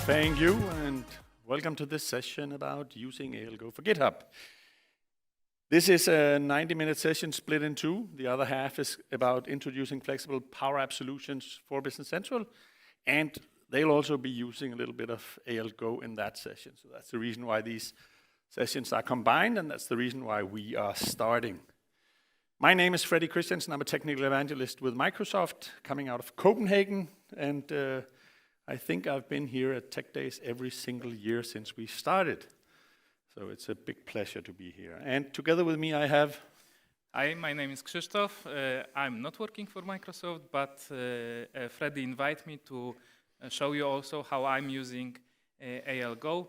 Thank you, and welcome to this session about using ALGO for GitHub. This is a 90-minute session split in two. The other half is about introducing flexible Power App solutions for Business Central, and they'll also be using a little bit of ALGO in that session. So that's the reason why these sessions are combined, and that's the reason why we are starting. My name is Freddy Kristiansen. I'm a technical evangelist with Microsoft, coming out of Copenhagen, and I think I've been here at Tech Days every single year since we started. So it's a big pleasure to be here. And together with me I have... Hi, my name is Krzysztof. I'm not working for Microsoft, but Freddy invited me to show you also how I'm using ALGO.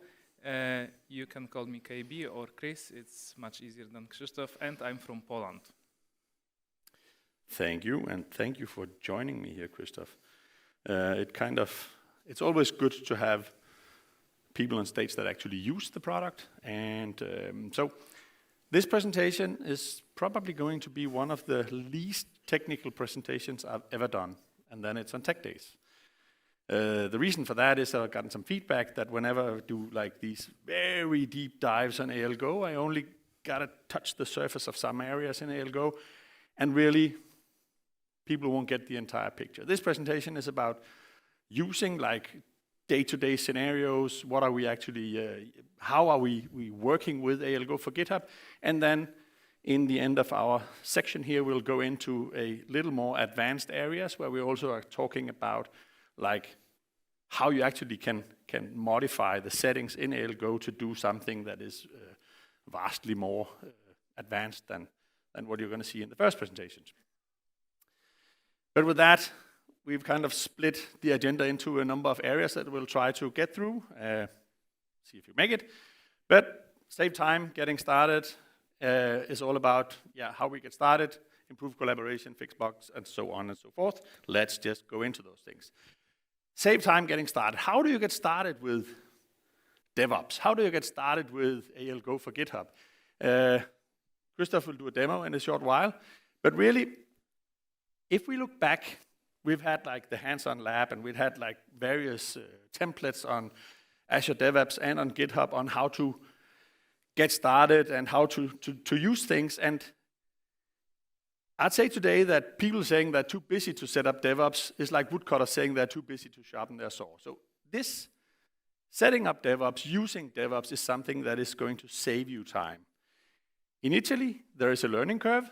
You can call me KB or Chris. It's much easier than Krzysztof, and I'm from Poland. Thank you, and thank you for joining me here, Krzysztof. It's always good to have people on stage that actually use the product, and so this presentation is probably going to be one of the least technical presentations I've ever done, and then it's on Tech Days. The reason for that is I've gotten some feedback that whenever I do like these very deep dives on ALGO, I only gotta touch the surface of some areas in ALGO, and really people won't get the entire picture. This presentation is about using like day-to-day scenarios. What are we actually, how are we working with ALGO for GitHub? And then in the end of our section here, we'll go into a little more advanced areas where we also are talking about like how you actually can modify the settings in ALGO to do something that is vastly more advanced than what you're going to see in the first presentations. But with that, we've kind of split the agenda into a number of areas that we'll try to get through, see if you make it. But save time getting started is all about how we get started, improve collaboration, fix bugs, and so on and so forth. Let's just go into those things. Save time getting started. How do you get started with DevOps? How do you get started with ALGO for GitHub? Krzysztof will do a demo in a short while, but really, if we look back, we've had like the hands-on lab, and we've had like various templates on Azure DevOps and on GitHub on how to get started and how to use things. And I'd say today that people saying they're too busy to set up DevOps is like woodcutters saying they're too busy to sharpen their saw. So this setting up DevOps, using DevOps is something that is going to save you time. Initially, there is a learning curve.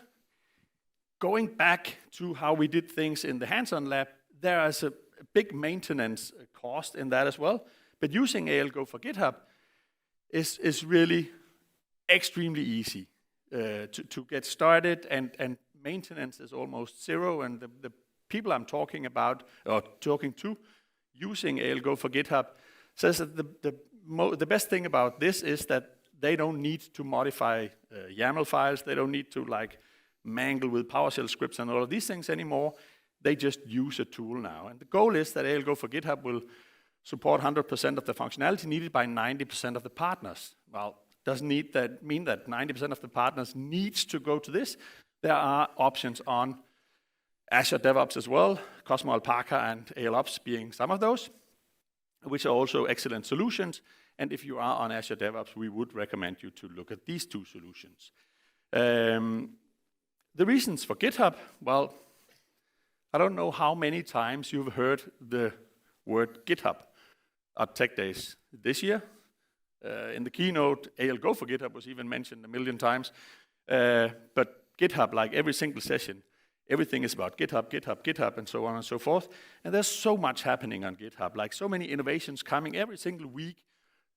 Going back to how we did things in the hands-on lab, there is a big maintenance cost in that as well. But using ALGO for GitHub is really extremely easy to get started, and maintenance is almost zero. And the people I'm talking about, or talking to, using ALGO for GitHub, says that the best thing about this is that they don't need to modify YAML files. They don't need to like mangle with PowerShell scripts and all of these things anymore. They just use a tool now. And the goal is that ALGO for GitHub will support 100% of the functionality needed by 90% of the partners. Well, doesn't mean that 90% of the partners needs to go to this. There are options on Azure DevOps as well, Cosmo Alpaca and ALOps being some of those, which are also excellent solutions. And if you are on Azure DevOps, we would recommend you to look at these two solutions. The reasons for GitHub, well, I don't know how many times you've heard the word GitHub at Tech Days this year. In the keynote, ALGO for GitHub was even mentioned a million times. But GitHub, like every single session, everything is about GitHub, GitHub, GitHub, and so on and so forth. And there's so much happening on GitHub, like so many innovations coming every single week.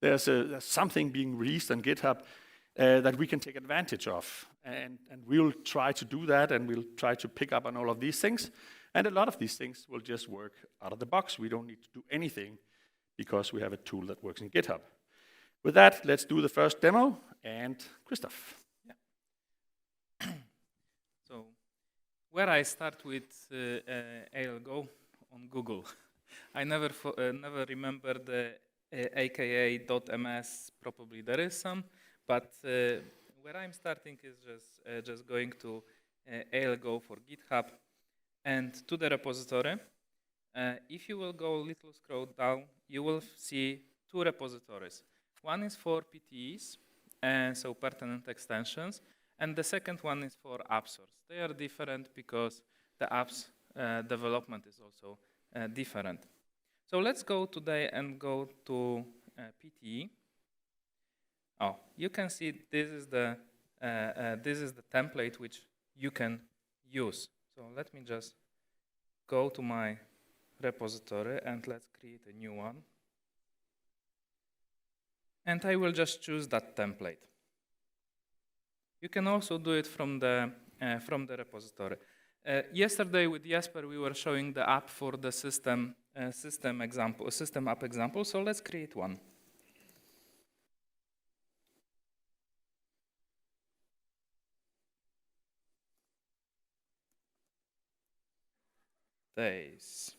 There's something being released on GitHub that we can take advantage of. And we'll try to do that, and we'll try to pick up on all of these things. And a lot of these things will just work out of the box. We don't need to do anything because we have a tool that works in GitHub. With that, let's do the first demo, and Krzysztof. Yeah. So, where I start with ALGO on Google. I never remember the aka.ms, probably there is some, but where I'm starting is just going to ALGO for GitHub and to the repository. If you will go a little scroll down, you will see two repositories. One is for PTEs, so pertinent extensions, and the second one is for app source. They are different because the apps development is also different. So let's go today and go to PTE. Oh, you can see this is the template which you can use. So let me just go to my repository and let's create a new one. And I will just choose that template. You can also do it from the repository. Yesterday with Jesper, we were showing the app for the system app example. So let's create one. Days.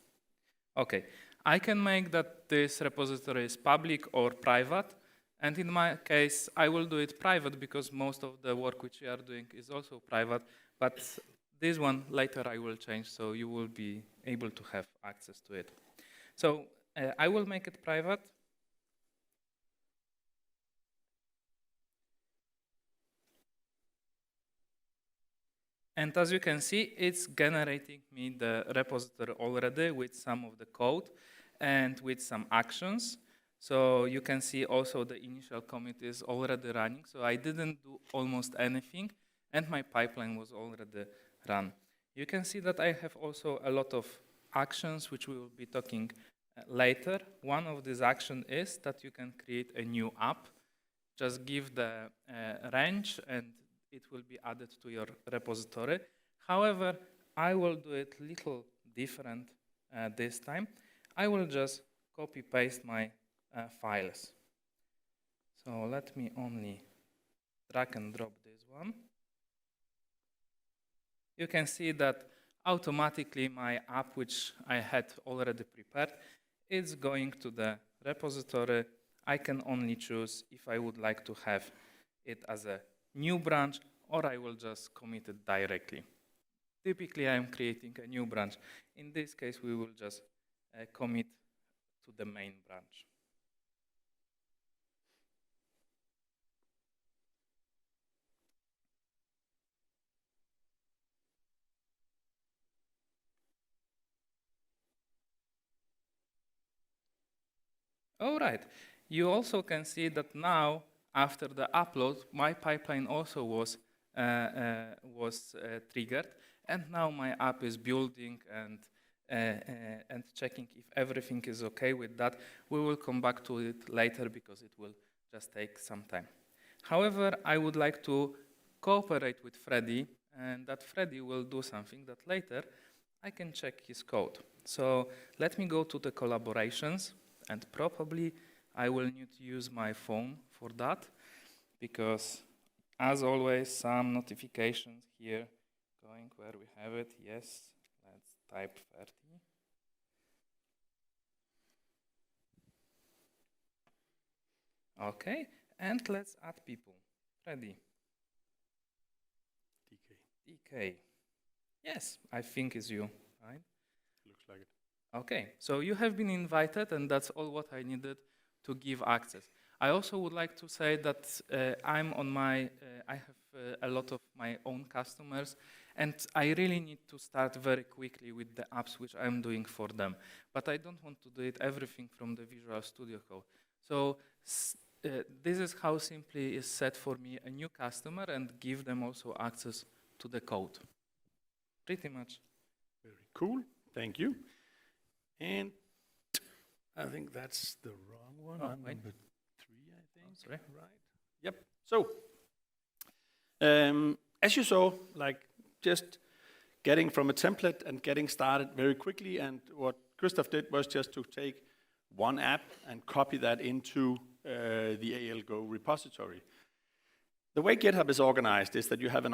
Okay, I can make that this repository is public or private. And in my case, I will do it private because most of the work which we are doing is also private. But this one later I will change, so you will be able to have access to it. So I will make it private. And as you can see, it's generating me the repository already with some of the code and with some actions. So you can see also the initial commit is already running. So I didn't do almost anything, and my pipeline was already run. You can see that I have also a lot of actions, which we will be talking later. One of these actions is that you can create a new app. Just give the range, and it will be added to your repository. However, I will do it a little different this time. I will just copy-paste my files. So let me only drag and drop this one. You can see that automatically my app, which I had already prepared, is going to the repository. I can only choose if I would like to have it as a new branch, or I will just commit it directly. Typically, I am creating a new branch. In this case, we will just commit to the main branch. All right. You also can see that now, after the upload, my pipeline also was triggered, and now my app is building and checking if everything is okay with that. We will come back to it later because it will just take some time. However, I would like to cooperate with Freddy, and that Freddy will do something that later I can check his code. So let me go to the collaborations, and probably I will need to use my phone for that, because as always, some notifications here going where we have it. Yes, let's type 30. Okay, and let's add people. Freddy. DK. Yes, I think it's you, right? Looks like it. Okay, so you have been invited, and that's all what I needed to give access. I also would like to say that I have a lot of my own customers, and I really need to start very quickly with the apps which I'm doing for them. But I don't want to do it everything from the Visual Studio Code. So this is how simply is set for me a new customer and give them also access to the code. Pretty much. Very cool. Thank you. And I think that's the wrong one. Oh, I'm wait. number 3, I think. Oh, sorry. Right. Yep. So, as you saw, like just getting from a template and getting started very quickly. And what Krzysztof did was just to take one app and copy that into the ALGO repository. The way GitHub is organized is that you have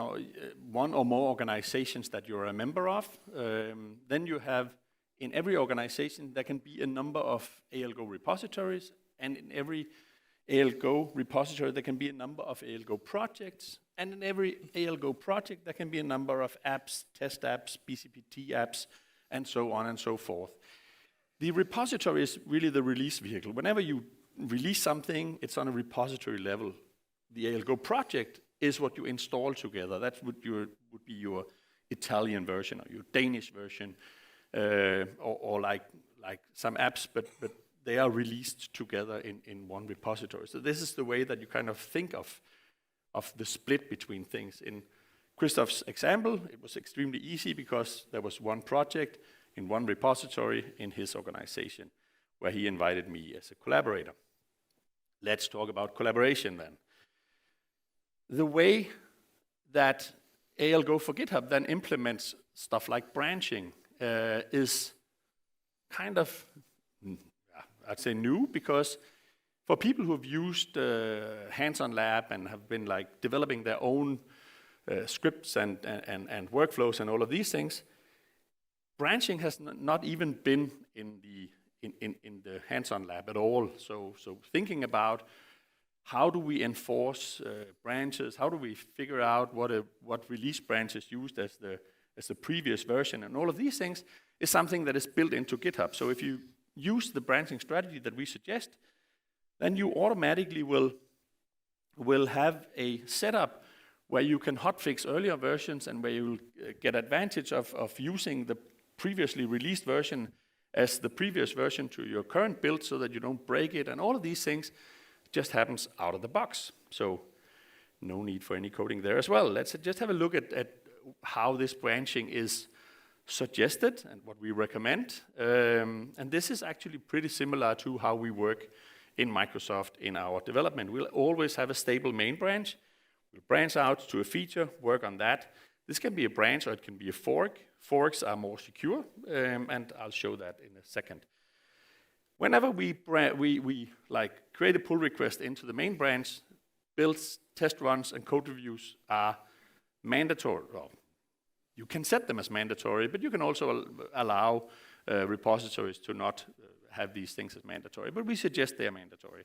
one or more organizations that you're a member of. Then you have, in every organization, there can be a number of ALGO repositories, and in every ALGO repository, there can be a number of ALGO projects, and in every ALGO project, there can be a number of apps, test apps, BCPT apps, and so on and so forth. The repository is really the release vehicle. Whenever you release something, it's on a repository level. The ALGO project is what you install together. That would be your Italian version or your Danish version, or like some apps, but they are released together in one repository. So this is the way that you kind of think of the split between things. In Krzysztof's example, it was extremely easy because there was one project in one repository in his organization where he invited me as a collaborator. Let's talk about collaboration then. The way that ALGO for GitHub then implements stuff like branching is kind of, I'd say new, because for people who have used hands-on lab and have been like developing their own scripts and workflows and all of these things, branching has not even been in the hands-on lab at all. So thinking about how do we enforce branches, how do we figure out what release branch is used as the previous version, and all of these things is something that is built into GitHub. So if you use the branching strategy that we suggest, then you automatically will have a setup where you can hotfix earlier versions and where you will get advantage of using the previously released version as the previous version to your current build so that you don't break it, and all of these things just happens out of the box. So no need for any coding there as well. Let's just have a look at how this branching is suggested and what we recommend. And this is actually pretty similar to how we work in Microsoft in our development. We'll always have a stable main branch. We'll branch out to a feature, work on that. This can be a branch or it can be a fork. Forks are more secure, and I'll show that in a second. Whenever we like create a pull request into the main branch, builds, test runs, and code reviews are mandatory. Well, you can set them as mandatory, but you can also allow repositories to not have these things as mandatory, but we suggest they are mandatory.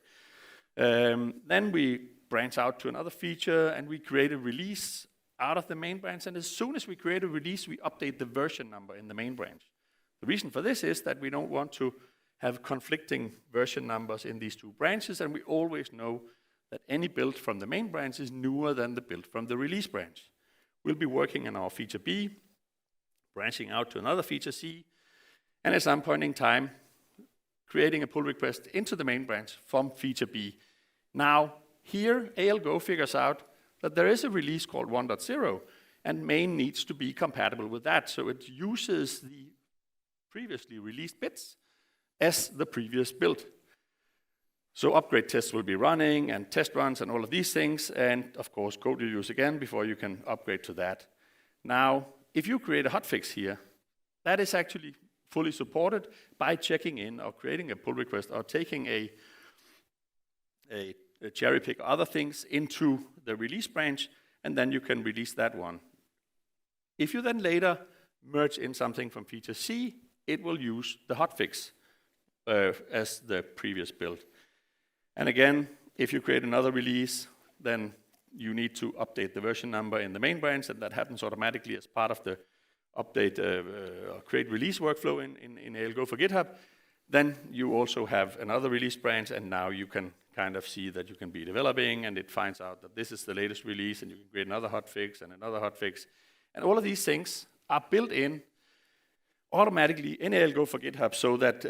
Then we branch out to another feature, and we create a release out of the main branch, and as soon as we create a release, we update the version number in the main branch. The reason for this is that we don't want to have conflicting version numbers in these two branches, and we always know that any build from the main branch is newer than the build from the release branch. We'll be working on our feature B, branching out to another feature C, and at some point in time, creating a pull request into the main branch from feature B. Now, here, ALGO figures out that there is a release called 1.0, and main needs to be compatible with that. So it uses the previously released bits as the previous build. So upgrade tests will be running, and test runs, and all of these things, and of course, code reviews again before you can upgrade to that. Now, if you create a hotfix here, that is actually fully supported by checking in or creating a pull request or taking a cherry pick other things into the release branch, and then you can release that one. If you then later merge in something from feature C, it will use the hotfix as the previous build. And again, if you create another release, then you need to update the version number in the main branch, and that happens automatically as part of the update or create release workflow in ALGO for GitHub. Then you also have another release branch, and now you can kind of see that you can be developing, and it finds out that this is the latest release, and you can create another hotfix and another hotfix. And all of these things are built in automatically in ALGO for GitHub so that,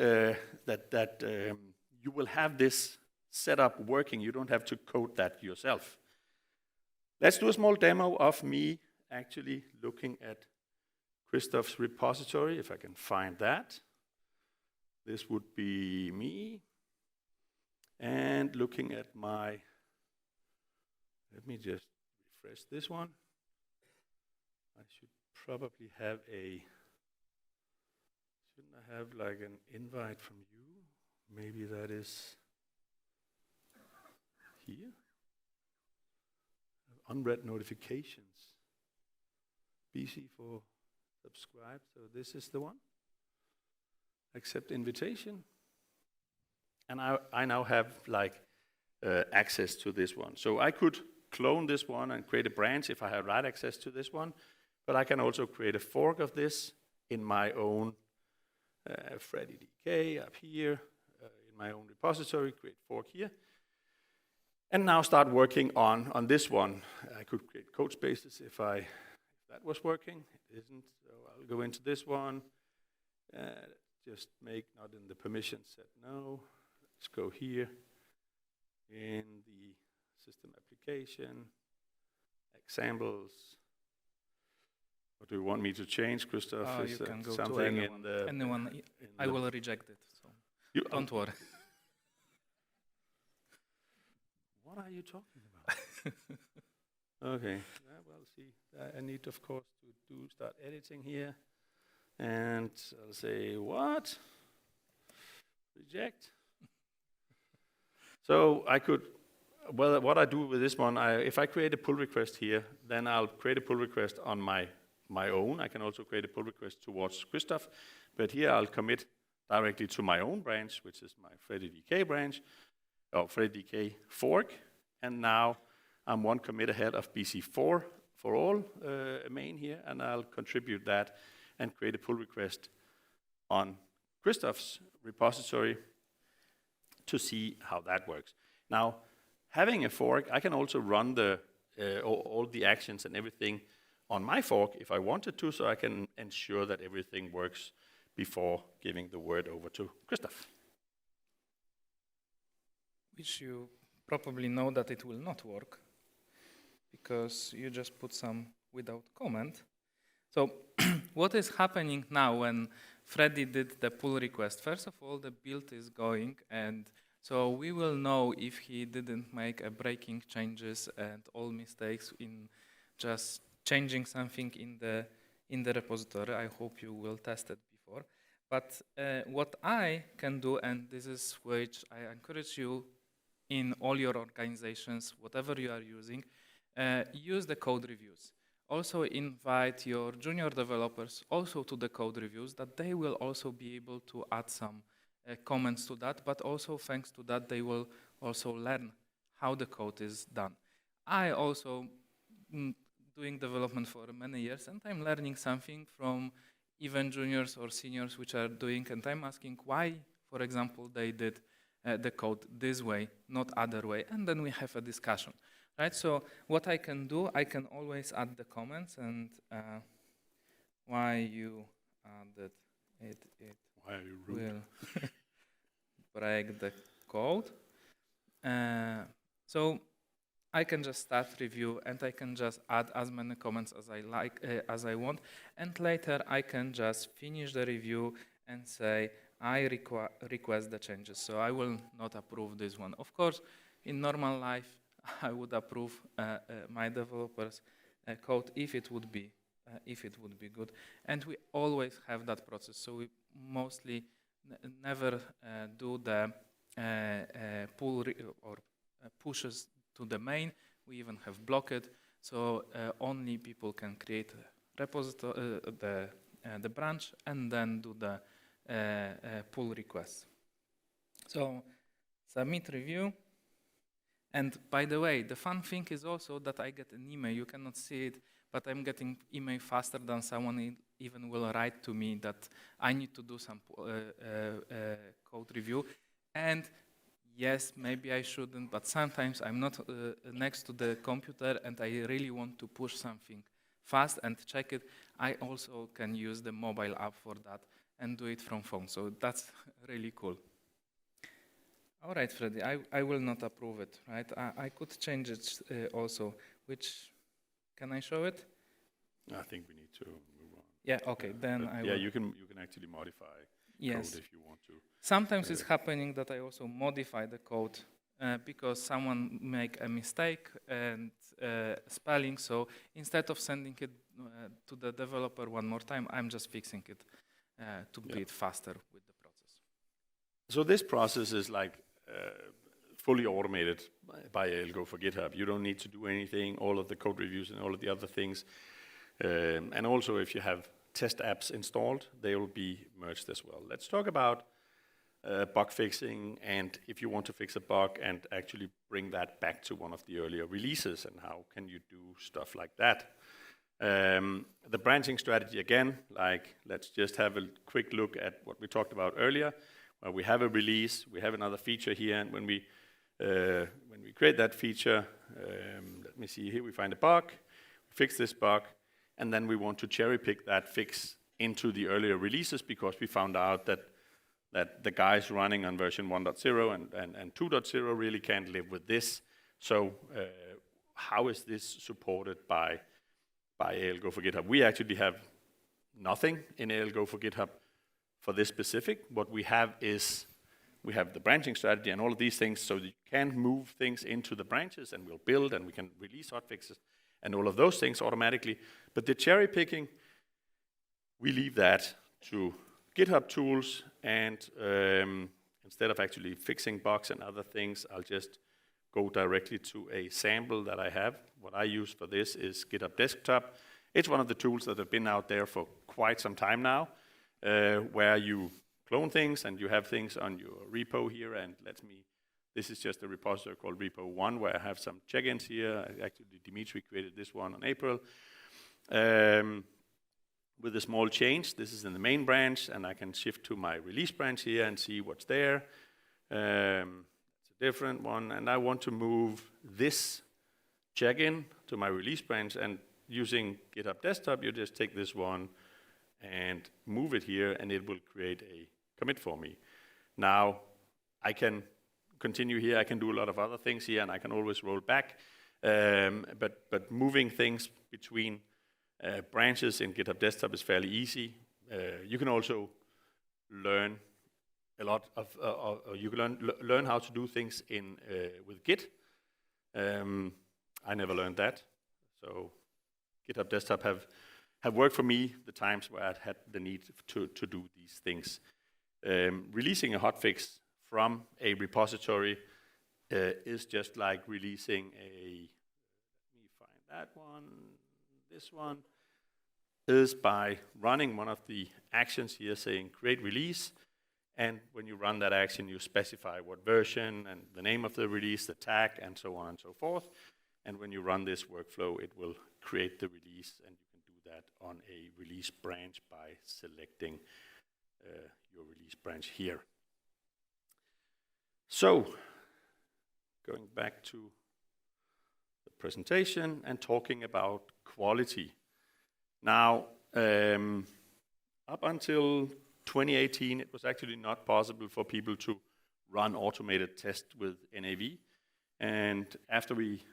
you will have this setup working. You don't have to code that yourself. Let's do a small demo of me actually looking at Krzysztof's repository, if I can find that. This would be me. And looking at my, let me just refresh this one. I should probably have shouldn't I have like an invite from you? Maybe that is here. Unread notifications. BC for subscribe, so this is the one. Accept invitation. And I now have like access to this one. So I could clone this one and create a branch if I have write access to this one, but I can also create a fork of this in my own Freddy DK up here in my own repository, create fork here. And now start working on this one. I could create code spaces if that was working. It isn't, so I'll go into this one. Just make not in the permission set, no. Let's go here in the system application, examples. What do you want me to change, Krzysztof? You can go something to anyone. in the anyone. I will reject it, so don't worry. What are you talking about? Okay, well, see, I need, of course, to start editing here. And I'll say, what? Reject. So I could, well, what I do with this one, if I create a pull request here, then I'll create a pull request on my own. I can also create a pull request towards Krzysztof. But here I'll commit directly to my own branch, which is my Freddy DK branch, or Freddy DK fork. And now I'm one commit ahead of BC4 for all main here, and I'll contribute that and create a pull request on Krzysztof's repository to see how that works. Now, having a fork, I can also run all the actions and everything on my fork if I wanted to, so I can ensure that everything works before giving the word over to Krzysztof. Which you probably know that it will not work, because you just put some without comment. So what is happening now when Freddy did the pull request? First of all, the build is going, and so we will know if he didn't make a breaking changes and all mistakes in just changing something in the repository. I hope you will test it before. But what I can do, and this is which I encourage you in all your organizations, whatever you are using, use the code reviews. Also invite your junior developers also to the code reviews, that they will also be able to add some comments to that, but also thanks to that they will also learn how the code is done. I also doing development for many years, and I'm learning something from even juniors or seniors which are doing, and I'm asking why, for example, they did the code this way, not other way, and then we have a discussion. Right, so what I can do, I can always add the comments, and why you added it why are you rude? Will break the code. So I can just start review, and I can just add as many comments as I like, as I want, and later I can just finish the review and say I request the changes. So I will not approve this one. Of course, in normal life, I would approve my developers' code if it would be good, and we always have that process. So we mostly never do the pull or pushes to the main. We even have blocked, so only people can create repository, the branch, and then do the pull request. So submit review. And by the way, the fun thing is also that I get an email. You cannot see it, but I'm getting email faster than someone even will write to me that I need to do some code review. And yes, maybe I shouldn't, but sometimes I'm not next to the computer and I really want to push something fast and check it. I also can use the mobile app for that and do it from phone. So that's really cool. All right, Freddy, I will not approve it, right? I could change it also, which, can I show it? I think we need to move on. Yeah, okay, then I will. Yeah, you can actually modify code if you want to. Sometimes it's happening that I also modify the code because someone make a mistake and spelling, so instead of sending it to the developer one more time, I'm just fixing it to be it faster with the process. So this process is like fully automated by Elgo for GitHub. You don't need to do anything, all of the code reviews and all of the other things. And also if you have test apps installed, they will be merged as well. Let's talk about bug fixing, and if you want to fix a bug and actually bring that back to one of the earlier releases, and how can you do stuff like that. The branching strategy again, like let's just have a quick look at what we talked about earlier, where we have a release, we have another feature here, and when we create that feature, let me see here, we find a bug, fix this bug, and then we want to cherry pick that fix into the earlier releases because we found out that the guys running on version 1.0 and 2.0 really can't live with this. So how is this supported by ALGO for GitHub? We actually have nothing in ALGO for GitHub for this specific. What we have is we have the branching strategy and all of these things so that you can move things into the branches and we'll build and we can release hotfixes and all of those things automatically. But the cherry picking, we leave that to GitHub tools, and instead of actually fixing bugs and other things, I'll just go directly to a sample that I have. What I use for this is GitHub Desktop. It's one of the tools that have been out there for quite some time now, where you clone things and you have things on your repo here, and this is just a repository called repo1 where I have some check-ins here. Actually, Dimitri created this one in April. With a small change, this is in the main branch, and I can shift to my release branch here and see what's there. It's a different one, and I want to move this check-in to my release branch, and using GitHub Desktop, you just take this one and move it here, and it will create a commit for me. Now, I can continue here, I can do a lot of other things here, and I can always roll back, but moving things between branches in GitHub Desktop is fairly easy. You can also learn a lot you can learn how to do things with Git. I never learned that, so GitHub Desktop have worked for me the times where I had the need to do these things. Releasing a hotfix from a repository is just like releasing let me find that one, this one, is by running one of the actions here saying create release, and when you run that action you specify what version and the name of the release, the tag, and so on and so forth, and when you run this workflow it will create the release, and you can do that on a release branch by selecting your release branch here. So, going back to the presentation and talking about quality. Now, up until 2018, it was actually not possible for people to run automated tests with NAV. And after we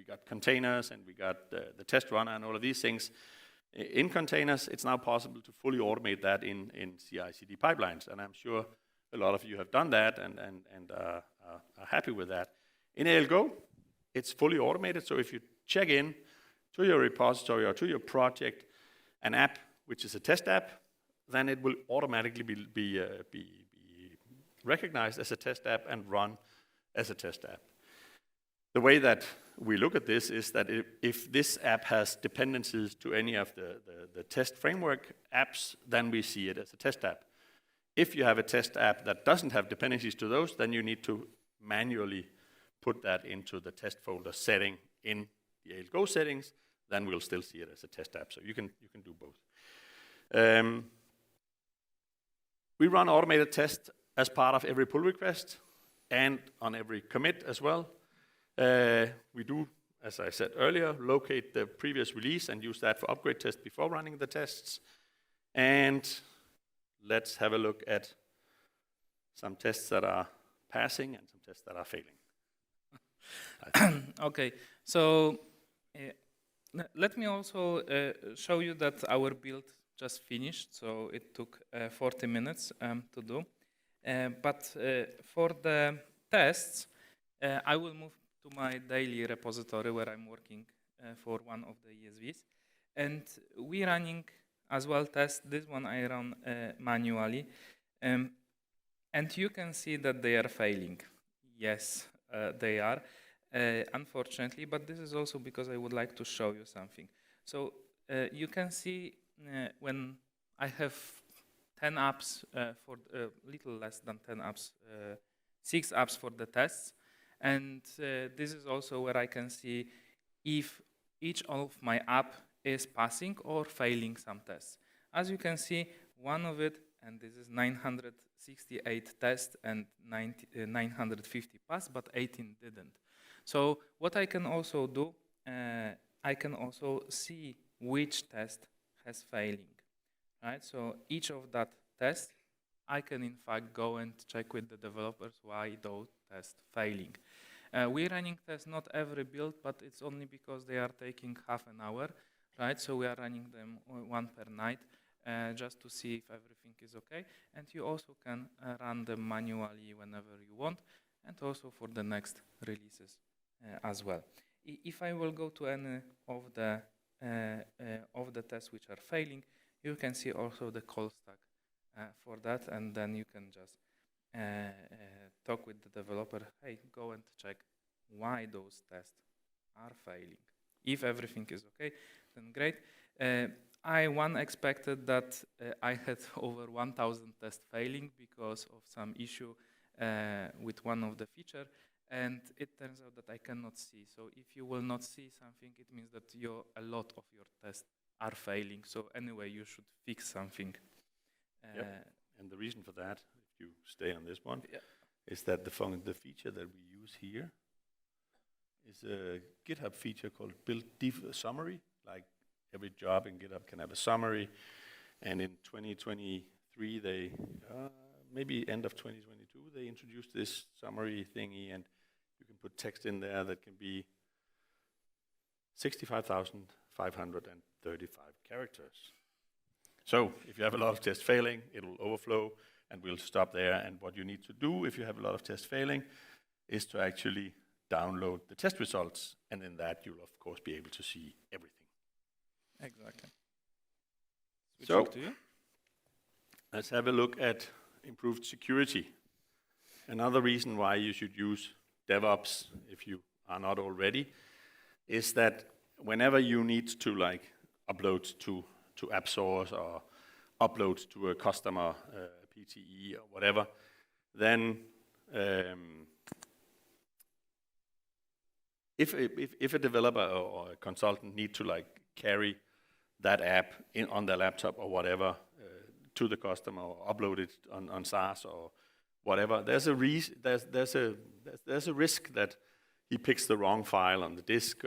got containers and we got the test runner and all of these things in containers, it's now possible to fully automate that in CI/CD pipelines. And I'm sure a lot of you have done that and are happy with that. In ALGO, it's fully automated, so if you check in to your repository or to your project an app which is a test app, then it will automatically be recognized as a test app and run as a test app. The way that we look at this is that if this app has dependencies to any of the test framework apps, then we see it as a test app. If you have a test app that doesn't have dependencies to those, then you need to manually put that into the test folder setting in the ALGO settings, then we'll still see it as a test app. So you can do both. We run automated tests as part of every pull request and on every commit as well. We do, as I said earlier, locate the previous release and use that for upgrade tests before running the tests. And let's have a look at some tests that are passing and some tests that are failing. Okay, so let me also show you that our build just finished, so it took 40 minutes to do. But for the tests, I will move to my daily repository where I'm working for one of the ESVs. And we're running as well tests. This one I run manually. And you can see that they are failing. Yes, they are, unfortunately, but this is also because I would like to show you something. So you can see when I have 10 apps for a little less than 10 apps, 6 apps for the tests. And this is also where I can see if each of my app is passing or failing some tests. As you can see, one of it, and this is 968 tests and 950 passed, but 18 didn't. So what I can also do, I can also see which test has failing, right? So each of that test, I can in fact go and check with the developers why those tests failing. We're running tests not every build, but it's only because they are taking half an hour, right? So we are running them one per night, just to see if everything is okay. And you also can run them manually whenever you want, and also for the next releases as well. If I will go to any of the tests which are failing, you can see also the call stack for that, and then you can just talk with the developer, hey, go and check why those tests are failing. If everything is okay, then great. I expected that I had over 1,000 tests failing because of some issue with one of the feature, and it turns out that I cannot see. So if you will not see something, it means that a lot of your tests are failing. So anyway, you should fix something. Yep. And the reason for that, if you stay on this one, is that the feature that we use here is a GitHub feature called build summary. Like every job in GitHub can have a summary, and in 2023, they maybe end of 2022, they introduced this summary thingy, and you can put text in there that can be 65,535 characters. So if you have a lot of tests failing, it will overflow, and we'll stop there. And what you need to do if you have a lot of tests failing is to actually download the test results, and in that you'll of course be able to see everything. Exactly. So let's have a look at improved security. Another reason why you should use DevOps, if you are not already, is that whenever you need to upload to app source or upload to a customer PTE or whatever, then if a developer or a consultant need to carry that app on their laptop or whatever to the customer or upload it on SaaS or whatever, there's a risk that he picks the wrong file on the disk,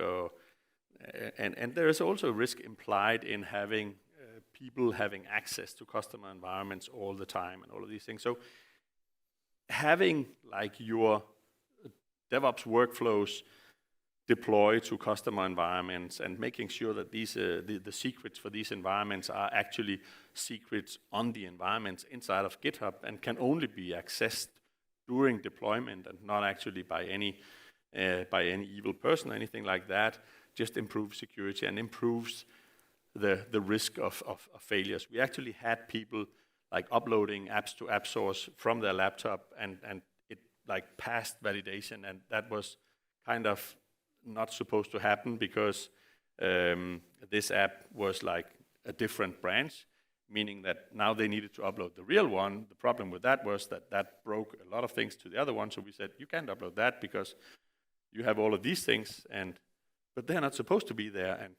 and there is also a risk implied in having people having access to customer environments all the time and all of these things. So having your DevOps workflows deploy to customer environments and making sure that these the secrets for these environments are actually secrets on the environments inside of GitHub and can only be accessed during deployment and not actually by any evil person or anything like that, just improves security and improves the risk of failures. We actually had people uploading apps to app source from their laptop, and it passed validation, and that was kind of not supposed to happen because this app was a different branch, meaning that now they needed to upload the real one. The problem with that was that broke a lot of things to the other one, so we said, you can't upload that because you have all of these things, but they're not supposed to be there. And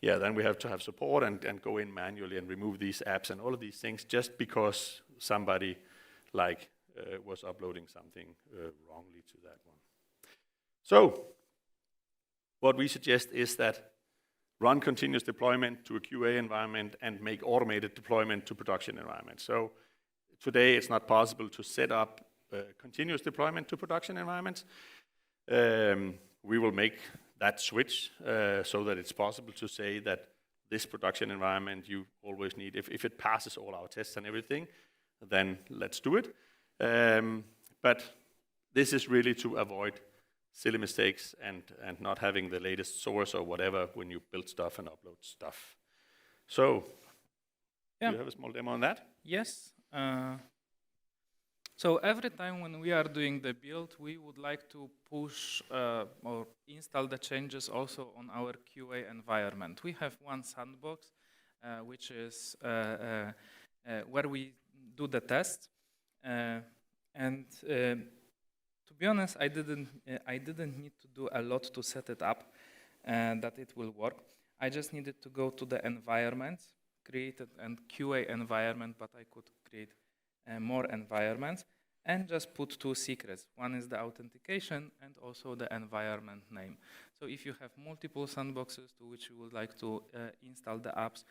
yeah, then we have to have support and go in manually and remove these apps and all of these things just because somebody was uploading something wrongly to that one. So what we suggest is that run continuous deployment to a QA environment and make automated deployment to production environments. So today it's not possible to set up continuous deployment to production environments. We will make that switch so that it's possible to say that this production environment you always need, if it passes all our tests and everything, then let's do it. But this is really to avoid silly mistakes and not having the latest source or whatever when you build stuff and upload stuff. So, do you have a small demo on that? Yes. So every time when we are doing the build, we would like to push or install the changes also on our QA environment. We have one sandbox, which is where we do the test. And to be honest, I didn't need to do a lot to set it up that it will work. I just needed to go to the environment, create and QA environment, but I could create more environments, and just put 2 secrets. One is the authentication and also the environment name. So if you have multiple sandboxes to which you would like to install the apps,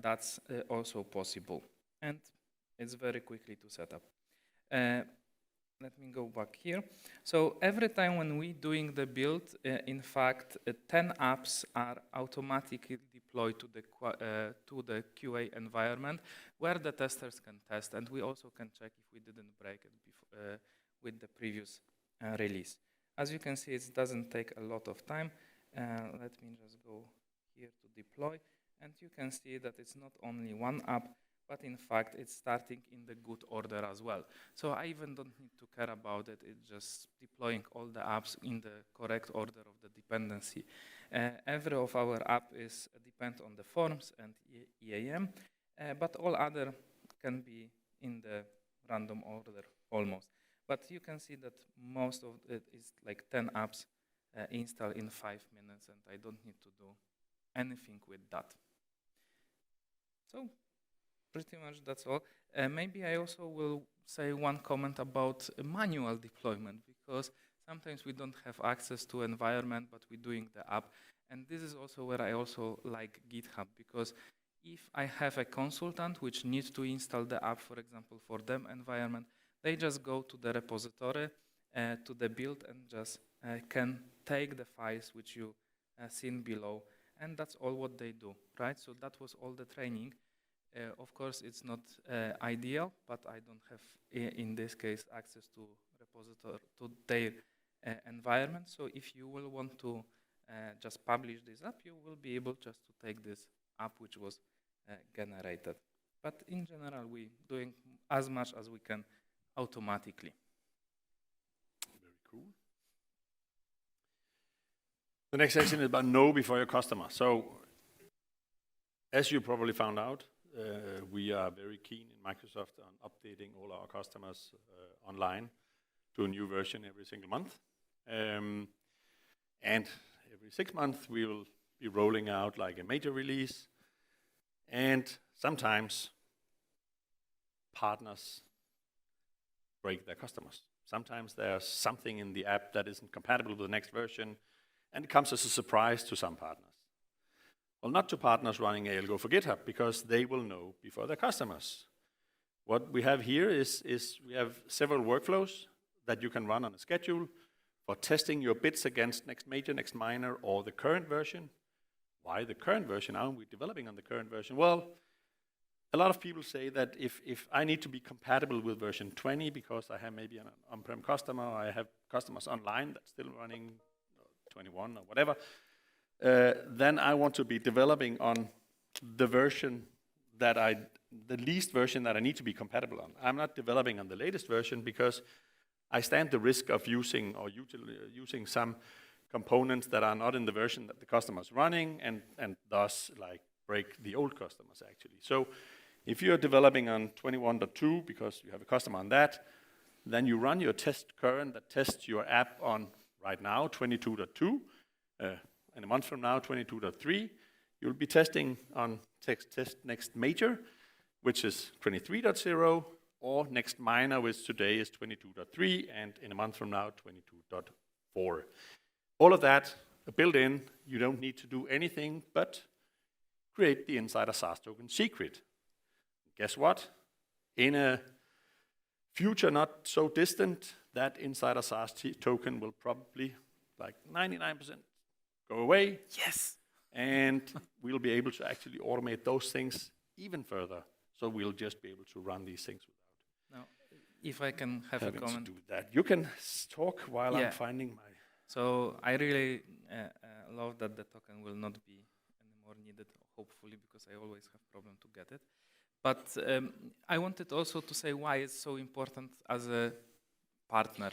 that's also possible. And it's very quickly to set up. Let me go back here. So every time when we're doing the build, in fact, 10 apps are automatically deployed to the QA environment where the testers can test, and we also can check if we didn't break it before, with the previous release. As you can see, it doesn't take a lot of time. Let me just go here to deploy, and you can see that it's not only one app, but in fact, it's starting in the good order as well. So I even don't need to care about it. It's just deploying all the apps in the correct order of the dependency. Every of our app is depend on the forms and EAM, but all other can be in the random order almost. But you can see that most of it is like 10 apps installed in 5 minutes, and I don't need to do anything with that. So pretty much that's all. Maybe I also will say one comment about manual deployment, because sometimes we don't have access to environment, but we're doing the app. And this is also where I also like GitHub, because if I have a consultant which needs to install the app, for example, for them environment, they just go to the repository, to the build, and just can take the files which you seen below, and that's all what they do, right? So that was all the training. Of course, it's not ideal, but I don't have, in this case, access to repository, to their environment. So if you will want to just publish this app, you will be able just to take this app which was generated. But in general, we're doing as much as we can automatically. Very cool. The next section is about know before your customer. So, as you probably found out, we are very keen in Microsoft on updating all our customers online to a new version every single month. And every 6 months, we will be rolling out like a major release. And sometimes partners break their customers. Sometimes there's something in the app that isn't compatible with the next version, and it comes as a surprise to some partners. Well, not to partners running ALGO for GitHub, because they will know before their customers. What we have here is we have several workflows that you can run on a schedule for testing your bits against next major, next minor, or the current version. Why the current version? Are we developing on the current version? Well, a lot of people say that if I need to be compatible with version 20 because I have maybe an on-prem customer, or I have customers online that's still running 21 or whatever, then I want to be developing on the version that the least version that I need to be compatible on. I'm not developing on the latest version because I stand the risk of using some components that are not in the version that the customer is running, and thus like break the old customers actually. So if you're developing on 21.2 because you have a customer on that, then you run your test current that tests your app on right now 22.2. In a month from now, 22.3, you'll be testing on test next major, which is 23.0, or next minor, which today is 22.3, and in a month from now, 22.4. All of that built in. You don't need to do anything but create the insider SaaS token secret. Guess what? In a future not so distant, that insider SaaS token will probably, like 99%, go away. Yes. And we'll be able to actually automate those things even further. So we'll just be able to run these things without. Now, if I can have a comment. To do that. You can talk while I'm finding my... So I really love that the token will not be anymore needed, hopefully, because I always have problem to get it. But I wanted also to say why it's so important as a partner.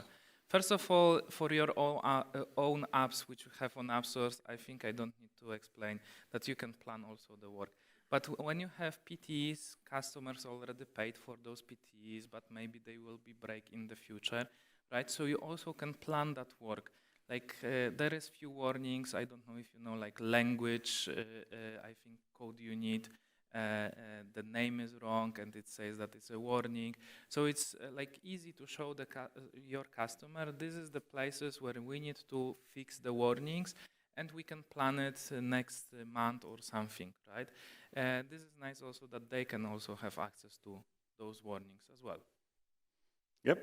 First of all, for your own apps which you have on App Stores, I think I don't need to explain that you can plan also the work. But when you have PTEs, customers already paid for those PTEs, but maybe they will be break in the future, right? So you also can plan that work. like there is few warnings. I don't know if you know, like language, I think code unit, the name is wrong and it says that it's a warning. So it's like easy to show your customer, this is the places where we need to fix the warnings, and we can plan it next month or something, right? This is nice also that they can also have access to those warnings as well. Yep.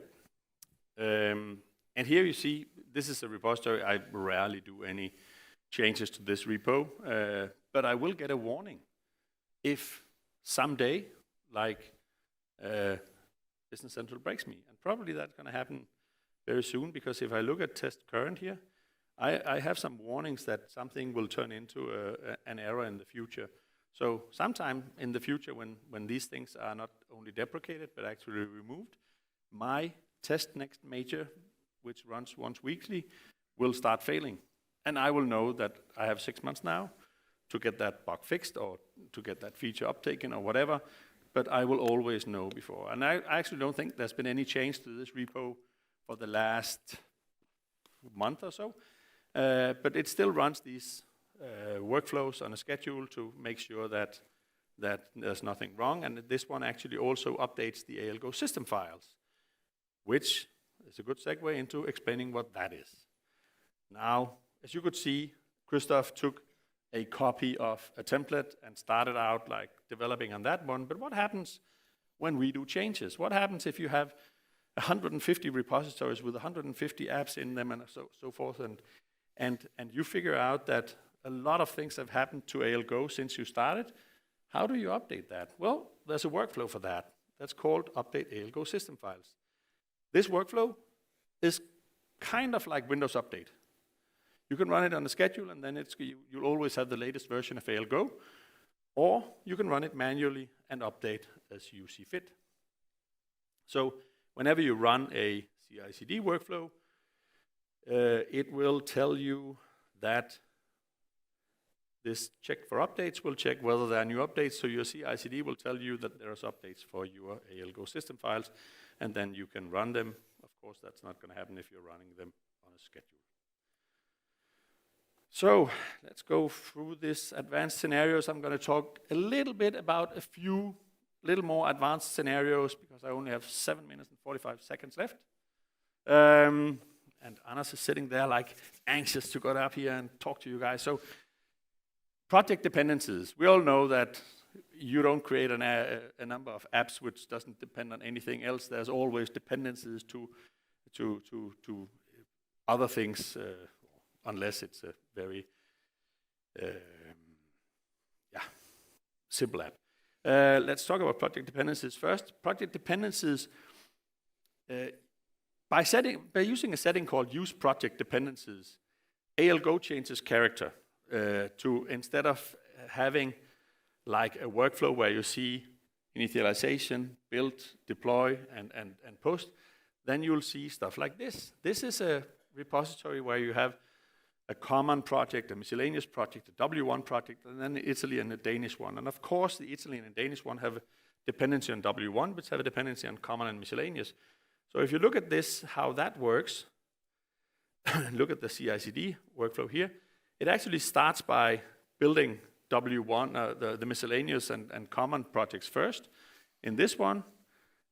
And here you see, this is a repository. I rarely do any changes to this repo, but I will get a warning if someday, like, Business Central breaks me. And probably that's going to happen very soon, because if I look at test current here, I have some warnings that something will turn into an error in the future. So sometime in the future, when these things are not only deprecated, but actually removed, my test next major, which runs once weekly, will start failing. And I will know that I have 6 months now to get that bug fixed or to get that feature uptaken or whatever, but I will always know before. And I actually don't think there's been any change to this repo for the last month or so, but it still runs these workflows on a schedule to make sure that there's nothing wrong. And this one actually also updates the ALGO system files, which is a good segue into explaining what that is. Now, as you could see, Krzysztof took a copy of a template and started out like developing on that one. But what happens when we do changes? What happens if you have 150 repositories with 150 apps in them and so forth, and you figure out that a lot of things have happened to ALGO since you started? How do you update that? Well, there's a workflow for that. That's called Update ALGO System Files. This workflow is kind of like Windows Update. You can run it on a schedule, and then you'll always have the latest version of ALGO, or you can run it manually and update as you see fit. So whenever you run a CI/CD workflow, it will tell you that this check for updates will check whether there are new updates. So your CI/CD will tell you that there's updates for your ALGO system files, and then you can run them. Of course, that's not going to happen if you're running them on a schedule. So let's go through this advanced scenarios. I'm going to talk a little bit about a few little more advanced scenarios, because I only have 7 minutes and 45 seconds left. And Anders is sitting there like anxious to get up here and talk to you guys. So project dependencies. We all know that you don't create a number of apps which doesn't depend on anything else. There's always dependencies to other things, unless it's a very simple app. Let's talk about project dependencies first. Project dependencies, by using a setting called use project dependencies, ALGO changes character to, instead of having like a workflow where you see initialization, build, deploy, and post, then you'll see stuff like this. This is a repository where you have a common project, a miscellaneous project, a W1 project, and then Italy and a Danish one. And of course, the Italian and Danish one have a dependency on W1, but have a dependency on common and miscellaneous. So if you look at this, how that works, look at the CI/CD workflow here, it actually starts by building W1, the miscellaneous and common projects first in this one.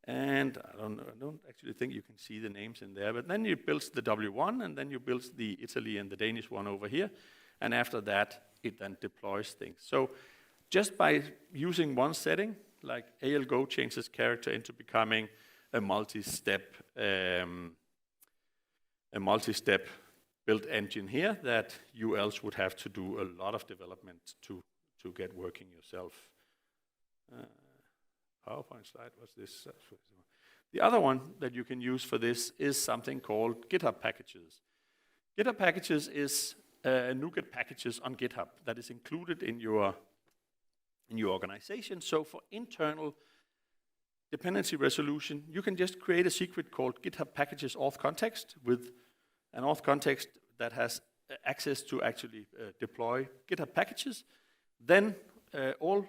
And I don't actually think you can see the names in there, but then you build the W1, and then you build the Italy and the Danish one over here. And after that, it then deploys things. So just by using one setting, like ALGO changes character into becoming a multi-step build engine here that you else would have to do a lot of development to get working yourself. PowerPoint slide, what's this? The other one that you can use for this is something called GitHub packages. GitHub packages is NuGet packages on GitHub that is included in your organization. So for internal dependency resolution, you can just create a secret called GitHub packages auth context with an auth context that has access to actually deploy GitHub packages. Then all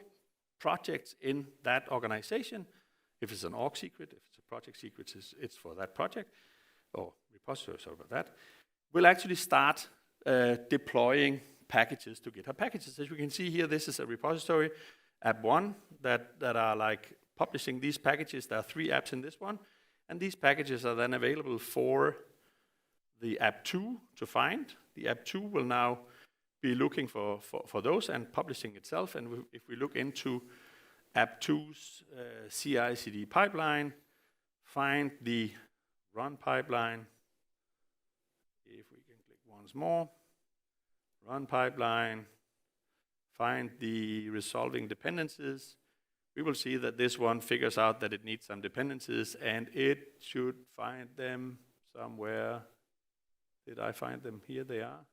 projects in that organization, if it's an org secret, if it's a project secret, it's for that project, or repository, sorry about that. we'll actually start deploying packages to GitHub Packages. As you can see here, this is a repository, app 1, that are like publishing these packages. There are 3 apps in this one, and these packages are then available for the app 2 to find. The app 2 will now be looking for those and publishing itself, and if we look into app 2's CI/CD pipeline, find the run pipeline. If we can click once more, run pipeline, find the resolving dependencies, we will see that this one figures out that it needs some dependencies, and it should find them somewhere. Did I find them? Here they are.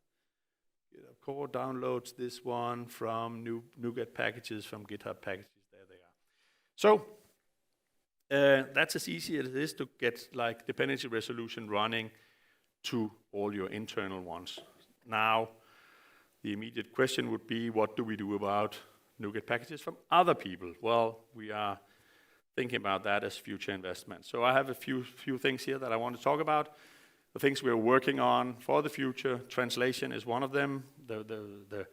GitHub Core downloads this one from NuGet packages from GitHub Packages. There they are. So that's as easy as it is to get like dependency resolution running to all your internal ones. Now, the immediate question would be, what do we do about NuGet packages from other people? Well, we are thinking about that as future investments. So I have a few things here that I want to talk about. The things we are working on for the future. Translation is one of them. The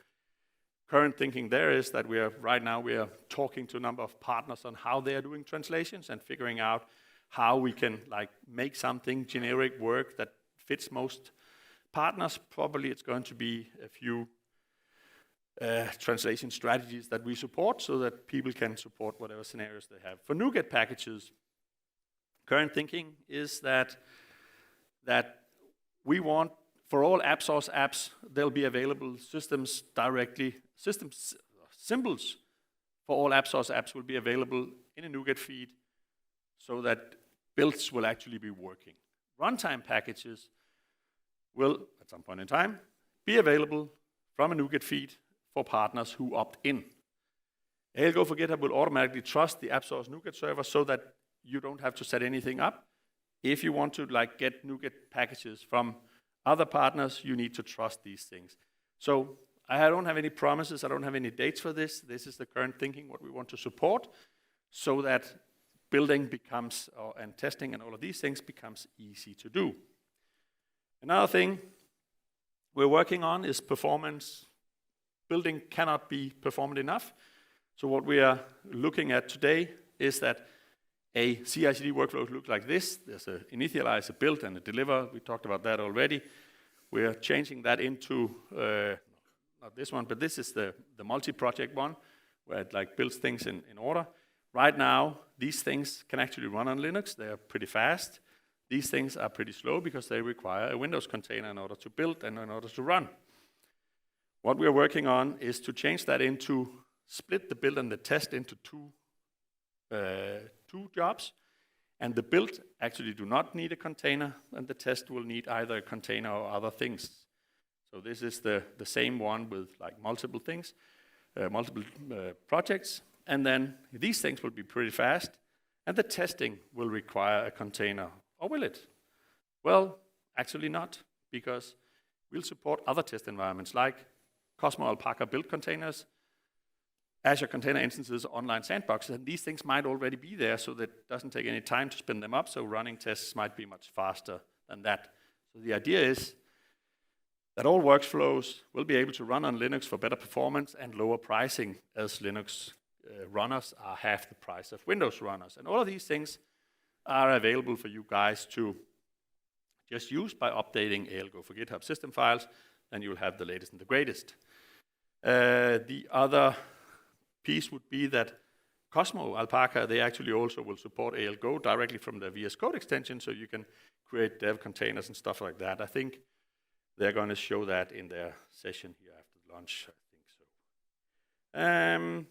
current thinking there is that right now we are talking to a number of partners on how they are doing translations and figuring out how we can like make something generic work that fits most partners. Probably it's going to be a few translation strategies that we support so that people can support whatever scenarios they have. For NuGet packages, current thinking is that we want, for all app source apps, there'll be available symbols for all app source apps will be available in a NuGet feed so that builds will actually be working. Runtime packages will, at some point in time, be available from a NuGet feed for partners who opt in. ALGO for GitHub will automatically trust the app source NuGet server so that you don't have to set anything up. If you want to like get NuGet packages from other partners, you need to trust these things. So I don't have any promises, I don't have any dates for this. This is the current thinking, what we want to support, so that building becomes, and testing and all of these things becomes easy to do. Another thing we're working on is performance. Building cannot be performed enough. So what we are looking at today is that a CI/CD workflow looks like this. There's an initialize, a build, and a deliver. We talked about that already. We're changing that into, not this one, but this is the multi-project one, where it like builds things in order. Right now, these things can actually run on Linux. They are pretty fast. These things are pretty slow because they require a Windows container in order to build and in order to run. What we are working on is to change that into, split the build and the test into two jobs. And the build actually do not need a container, and the test will need either a container or other things. So this is the same one with like multiple things, multiple projects. And then these things will be pretty fast, and the testing will require a container. Or will it? Well, actually not, because we'll support other test environments like Cosmo Alpaca build containers, Azure Container Instances, online sandboxes, and these things might already be there, so that it doesn't take any time to spin them up, so running tests might be much faster than that. So the idea is that all workflows will be able to run on Linux for better performance and lower pricing, as Linux runners are half the price of Windows runners. And all of these things are available for you guys to just use by updating ALGO for GitHub system files, and you'll have the latest and the greatest. The other piece would be that Cosmo Alpaca, they actually also will support ALGO directly from the VS Code extension, so you can create dev containers and stuff like that. I think they're going to show that in their session here after lunch, I think so.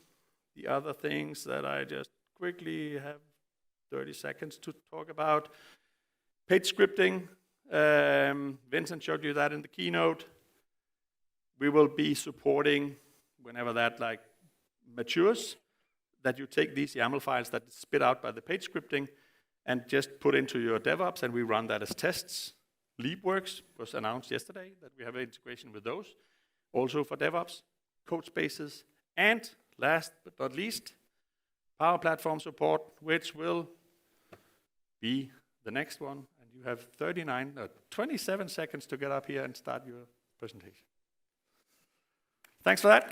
The other things that I just quickly have 30 seconds to talk about. Page scripting. Vincent showed you that in the keynote. We will be supporting, whenever that like matures, that you take these YAML files that spit out by the page scripting and just put into your DevOps, and we run that as tests. LeapWorks was announced yesterday that we have an integration with those, also for DevOps, code spaces, and last but not least, Power Platform support, which will be the next one, and You have 27 seconds to get up here and start your presentation. Thanks for that.